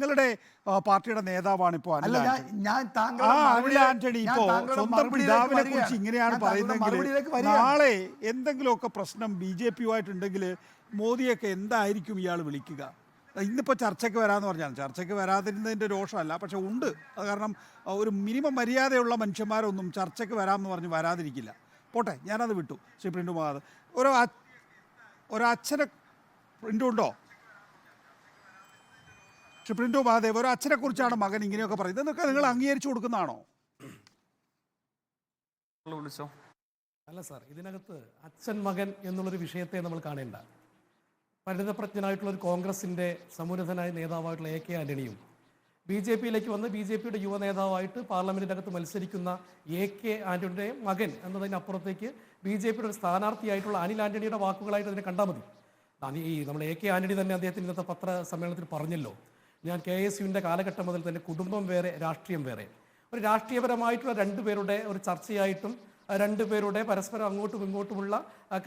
നിങ്ങളുടെ പാർട്ടിയുടെ നേതാവാണ് ഇപ്പോൾ അനിൽ ആന്റണി. ഇപ്പോൾ സ്വന്തം പിതാവിനെ കുറിച്ച് ഇങ്ങനെയാണ് പറയുന്നതെങ്കിൽ നാളെ എന്തെങ്കിലുമൊക്കെ പ്രശ്നം BJP-യുമായിട്ടുണ്ടെങ്കിൽ മോദിയൊക്കെ എന്തായിരിക്കും ഇയാൾ വിളിക്കുക? ഇന്നിപ്പോൾ ചർച്ചയ്ക്ക് വരാമെന്ന് പറഞ്ഞാൽ ചർച്ചയ്ക്ക് വരാതിരുന്നതിൻ്റെ രോഷമല്ല, പക്ഷെ ഉണ്ട്. അത് കാരണം ഒരു മിനിമം മര്യാദയുള്ള മനുഷ്യന്മാരൊന്നും ചർച്ചയ്ക്ക് വരാമെന്ന് പറഞ്ഞ് വരാതിരിക്കില്ല. പോട്ടെ, ഞാനത് വിട്ടു. ശ്രീ പ്രിൻറ്റു മഹാദേവ്, ഒരച്ഛനെ പ്രിൻറ്റുണ്ടോ? ശ്രീ പ്രിൻറ്റു മഹാദേവ്, ഒരു അച്ഛനെ കുറിച്ചാണ് മകൻ ഇങ്ങനെയൊക്കെ പറയുന്നത്. ഇതൊക്കെ നിങ്ങൾ അംഗീകരിച്ചു കൊടുക്കുന്നതാണോ? അല്ല സാർ, ഇതിനകത്ത് അച്ഛൻ മകൻ എന്നുള്ളൊരു വിഷയത്തെ നമ്മൾ കാണേണ്ട. പരിണിതപ്രജ്ഞനായിട്ടുള്ള ഒരു കോൺഗ്രസിൻ്റെ സമുന്നതനായ നേതാവായിട്ടുള്ള AK ആന്റണിയും BJP-യിലേക്ക് വന്ന് BJP-യുടെ യുവ നേതാവായിട്ട് പാർലമെൻറ്റിനകത്ത് മത്സരിക്കുന്ന AK ആന്റണിയുടെ മകൻ എന്നതിനപ്പുറത്തേക്ക് BJP-യുടെ ഒരു സ്ഥാനാർത്ഥിയായിട്ടുള്ള അനിൽ ആന്റണിയുടെ വാക്കുകളായിട്ട് അതിനെ കണ്ടാൽ മതി. നമ്മുടെ AK ആന്റണി തന്നെ അദ്ദേഹത്തിന് ഇന്നത്തെ പത്രസമ്മേളനത്തിൽ പറഞ്ഞല്ലോ, ഞാൻ KSUവിൻ്റെ കാലഘട്ടം മുതൽ തന്നെ കുടുംബം വേറെ രാഷ്ട്രീയം വേറെ. ഒരു രാഷ്ട്രീയപരമായിട്ടുള്ള രണ്ടുപേരുടെ ഒരു ചർച്ചയായിട്ടും രണ്ടുപേരുടെ പരസ്പരം അങ്ങോട്ടും ഇങ്ങോട്ടുമുള്ള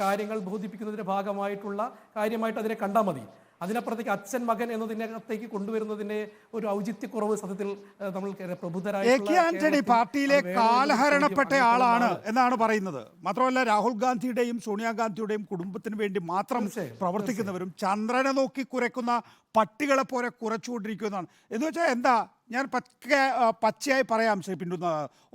കാര്യങ്ങൾ ബോധിപ്പിക്കുന്നതിൻ്റെ ഭാഗമായിട്ടുള്ള കാര്യമായിട്ട് അതിനെ കണ്ടാൽ മതി. അതിനപ്പുറത്തേക്ക് അച്ഛൻ മകൻ എന്നതിനകത്തേക്ക് കൊണ്ടുവരുന്നതിൻ്റെ ഒരു ഔചിത്യക്കുറവ് സത്യത്തിൽ നമ്മൾ പ്രബുദ്ധരായ ആന്റണി പാർട്ടിയിലെ കാലഹരണപ്പെട്ട ആളാണ് എന്നാണ് പറയുന്നത്. മാത്രമല്ല, രാഹുൽ ഗാന്ധിയുടെയും സോണിയാഗാന്ധിയുടെയും കുടുംബത്തിന് വേണ്ടി മാത്രം പ്രവർത്തിക്കുന്നവരും ചന്ദ്രനെ നോക്കി കുരയ്ക്കുന്ന പട്ടികളെ പോലെ കുറച്ചുകൊണ്ടിരിക്കുന്നതാണ്. എന്ന് വെച്ചാൽ എന്താ, ഞാൻ പച്ചയായി പറയാം ശ്രീ പിന്തു.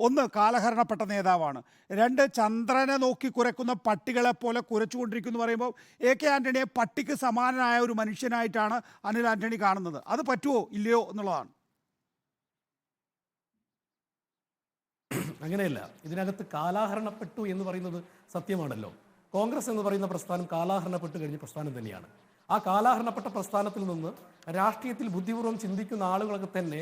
ഒന്ന്, കാലഹരണപ്പെട്ട നേതാവാണ്. രണ്ട്, ചന്ദ്രനെ നോക്കി കുരയ്ക്കുന്ന പട്ടികളെ പോലെ കുരച്ചുകൊണ്ടിരിക്കുന്നു പറയുമ്പോൾ AK ആന്റണിയെ പട്ടിക്ക് സമാനനായ ഒരു മനുഷ്യനായിട്ടാണ് അനിൽ ആന്റണി കാണുന്നത്. അത് പറ്റുമോ ഇല്ലയോ എന്നുള്ളതാണ്. അങ്ങനെയല്ല, ഇതിനകത്ത് കാലാഹരണപ്പെട്ടു എന്ന് പറയുന്നത് സത്യമാണല്ലോ. കോൺഗ്രസ് എന്ന് പറയുന്ന പ്രസ്ഥാനം കാലാഹരണപ്പെട്ടു കഴിഞ്ഞ പ്രസ്ഥാനം തന്നെയാണ്. ആ കാലാഹരണപ്പെട്ട പ്രസ്ഥാനത്തിൽ നിന്ന് രാഷ്ട്രീയത്തിൽ ബുദ്ധിപൂർവ്വം ചിന്തിക്കുന്ന ആളുകളൊക്കെ തന്നെ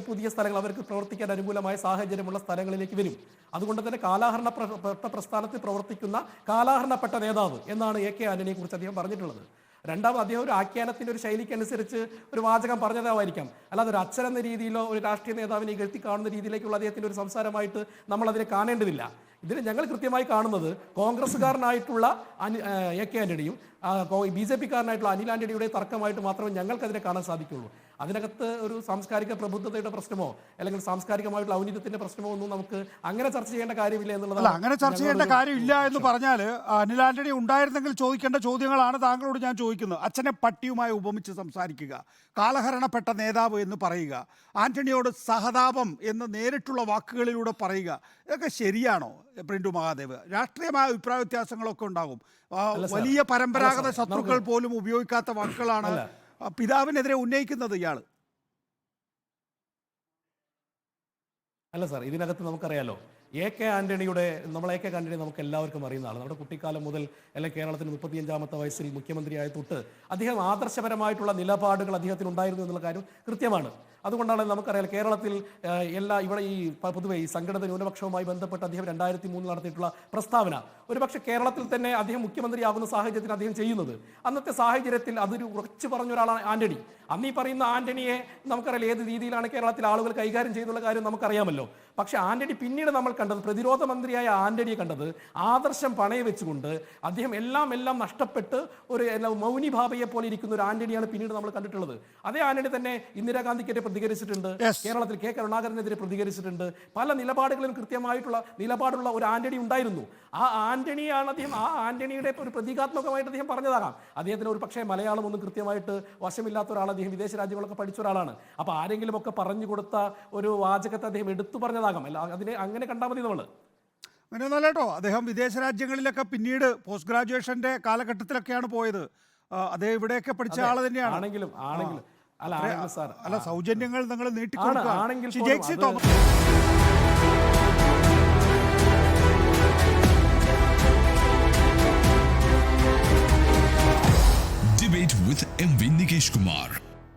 പുതിയ സ്ഥലങ്ങൾ, അവർക്ക് പ്രവർത്തിക്കാൻ അനുകൂലമായ സാഹചര്യമുള്ള സ്ഥലങ്ങളിലേക്ക് വരും. അതുകൊണ്ട് തന്നെ കാലാഹരണപ്പെട്ട പ്രസ്ഥാനത്തിൽ പ്രവർത്തിക്കുന്ന കാലാഹരണപ്പെട്ട നേതാവ് എന്നാണ് AK ആന്റണിയെ കുറിച്ച് അദ്ദേഹം പറഞ്ഞിട്ടുള്ളത്. രണ്ടാമത്, അദ്ദേഹം ഒരു ആഖ്യാനത്തിൻ്റെ ഒരു ശൈലിക്കനുസരിച്ച് ഒരു വാചകം പറഞ്ഞതാവായിരിക്കാം, അല്ലാതെ ഒരു അച്ഛൻ എന്ന രീതിയിലോ ഒരു രാഷ്ട്രീയ നേതാവിനെ ഇകഴ്ത്തി കാണുന്ന രീതിയിലേക്കുള്ള അദ്ദേഹത്തിൻ്റെ ഒരു സംസാരമായിട്ട് നമ്മൾ അതിനെ കാണേണ്ടതില്ല. ഇതിന് ഞങ്ങൾ കൃത്യമായി കാണുന്നത് കോൺഗ്രസ്സുകാരനായിട്ടുള്ള AK ആന്റണിയും BJP-കാരനായിട്ടുള്ള അനിൽ ആന്റണിയുടെ തർക്കമായിട്ട് മാത്രമേ ഞങ്ങൾക്കതിനെ കാണാൻ സാധിക്കുള്ളൂ. അതിനകത്ത് ഒരു സാംസ്കാരിക പ്രബുദ്ധതയുടെ പ്രശ്നമോ അല്ലെങ്കിൽ സാംസ്കാരികമായിട്ടുള്ള ഔന്നിത്യത്തിന്റെ പ്രശ്നമോ ഒന്നും നമുക്ക് അങ്ങനെ ചർച്ച ചെയ്യേണ്ട കാര്യമില്ല എന്നുള്ളതാണ്. അങ്ങനെ ചർച്ച ചെയ്യേണ്ട കാര്യമില്ല എന്ന് പറഞ്ഞാൽ അനിൽ ആന്റണി ഉണ്ടായിരുന്നെങ്കിൽ ചോദിക്കേണ്ട ചോദ്യങ്ങളാണ് താങ്കളോട് ഞാൻ ചോദിക്കുന്നത്. അച്ഛനെ പട്ടിയുമായി ഉപമിച്ച് സംസാരിക്കുക, കാലഹരണപ്പെട്ട നേതാവ് എന്ന് പറയുക, ആന്റണിയോട് സഹതാപം എന്ന് നേരിട്ടുള്ള വാക്കുകളിലൂടെ പറയുക, ഇതൊക്കെ ശരിയാണോ പ്രിൻറ്റു മഹാദേവ്? രാഷ്ട്രീയമായ അഭിപ്രായ വ്യത്യാസങ്ങളൊക്കെ ഉണ്ടാകും. വലിയ പരമ്പരാഗത ശത്രുക്കൾ പോലും ഉപയോഗിക്കാത്ത വാക്കുകളാണ് പിതാവിനെതിരെ ഉന്നയിക്കുന്നത് ഇയാൾ. അല്ല സാർ, ഇതിനകത്ത് നമുക്കറിയാലോ, AK ആന്റണിയുടെ AK ആന്റണി നമുക്ക് എല്ലാവർക്കും അറിയുന്ന ആളാണ്. നമ്മുടെ കുട്ടിക്കാലം മുതൽ അല്ലെങ്കിൽ കേരളത്തിന് 35-ാമത്തെ വയസ്സിൽ മുഖ്യമന്ത്രിയായ തൊട്ട് അദ്ദേഹം ആദർശപരമായിട്ടുള്ള നിലപാടുകൾ അദ്ദേഹത്തിന് ഉണ്ടായിരുന്നു എന്നുള്ള കാര്യം കൃത്യമാണ്. അതുകൊണ്ടാണ് നമുക്കറിയാം, കേരളത്തിൽ ഇവിടെ ഈ പൊതുവെ ഈ സംഘടിത ന്യൂനപക്ഷവുമായി ബന്ധപ്പെട്ട് അദ്ദേഹം 2003 നടത്തിയിട്ടുള്ള പ്രസ്താവന ഒരുപക്ഷെ കേരളത്തിൽ തന്നെ അദ്ദേഹം മുഖ്യമന്ത്രിയാകുന്ന സാഹചര്യത്തിൽ അദ്ദേഹം ചെയ്യുന്നത്. അന്നത്തെ സാഹചര്യത്തിൽ അതൊരു ഉറച്ചു പറഞ്ഞ ഒരാളാണ് ആന്റണി. അന്ന് ഈ പറയുന്ന ആന്റണിയെ നമുക്കറിയാം ഏത് രീതിയിലാണ് കേരളത്തിൽ ആളുകൾ കൈകാര്യം ചെയ്തുള്ള കാര്യം നമുക്കറിയാമല്ലോ. പക്ഷേ ആന്റണി പിന്നീട് നമ്മൾ കണ്ടത്, പ്രതിരോധ മന്ത്രിയായ ആന്റണിയെ കണ്ടത് ആദർശം പണയം വെച്ചുകൊണ്ട് അദ്ദേഹം എല്ലാം നഷ്ടപ്പെട്ട് ഒരു മൗനി ഭാവയെ പോലെ ഇരിക്കുന്ന ഒരു ആന്റണിയാണ് പിന്നീട് നമ്മൾ കണ്ടിട്ടുള്ളത്. അതേ ആന്റണി തന്നെ ഇന്ദിരാഗാന്ധിക്കെതിരെ പ്രതികരിച്ചിട്ടുണ്ട്, കേരളത്തിൽ K കരുണാകരനെതിരെ പ്രതികരിച്ചിട്ടുണ്ട്. പല നിലപാടുകളിലും കൃത്യമായിട്ടുള്ള നിലപാടുള്ള ഒരു ആന്റണി ഉണ്ടായിരുന്നു. ആ ആന്റണിയാണ് അദ്ദേഹം, ആ ആന്റണിയുടെ ഒരു പ്രതീകാത്മകമായിട്ട് അദ്ദേഹം പറഞ്ഞതാകാം. അദ്ദേഹത്തിന് ഒരു പക്ഷേ മലയാളം ഒന്നും കൃത്യമായിട്ട് വശമില്ലാത്ത ഒരാൾ, അദ്ദേഹം വിദേശ രാജ്യങ്ങളൊക്കെ പഠിച്ച ഒരാളാണ്. അപ്പോൾ ആരെങ്കിലും ഒക്കെ പറഞ്ഞു കൊടുത്ത ഒരു വാചകത്തെ അദ്ദേഹം എടുത്തു പറഞ്ഞതാകാം. അല്ല, അതിനെ അങ്ങനെ കണ്ടാൽ മതി നമ്മൾ. അങ്ങനെയൊന്നല്ല കേട്ടോ, അദ്ദേഹം വിദേശ രാജ്യങ്ങളിലൊക്കെ പിന്നീട് പോസ്റ്റ് ഗ്രാജുവേഷന്റെ കാലഘട്ടത്തിലൊക്കെയാണ് പോയത്. അദ്ദേഹം ഇവിടെയൊക്കെ പഠിച്ച ആൾ തന്നെയാണ്. ആണെങ്കിലും അല്ല, സൗജന്യങ്ങൾ നിങ്ങൾ നീട്ടിക്കൊടുക്കുക.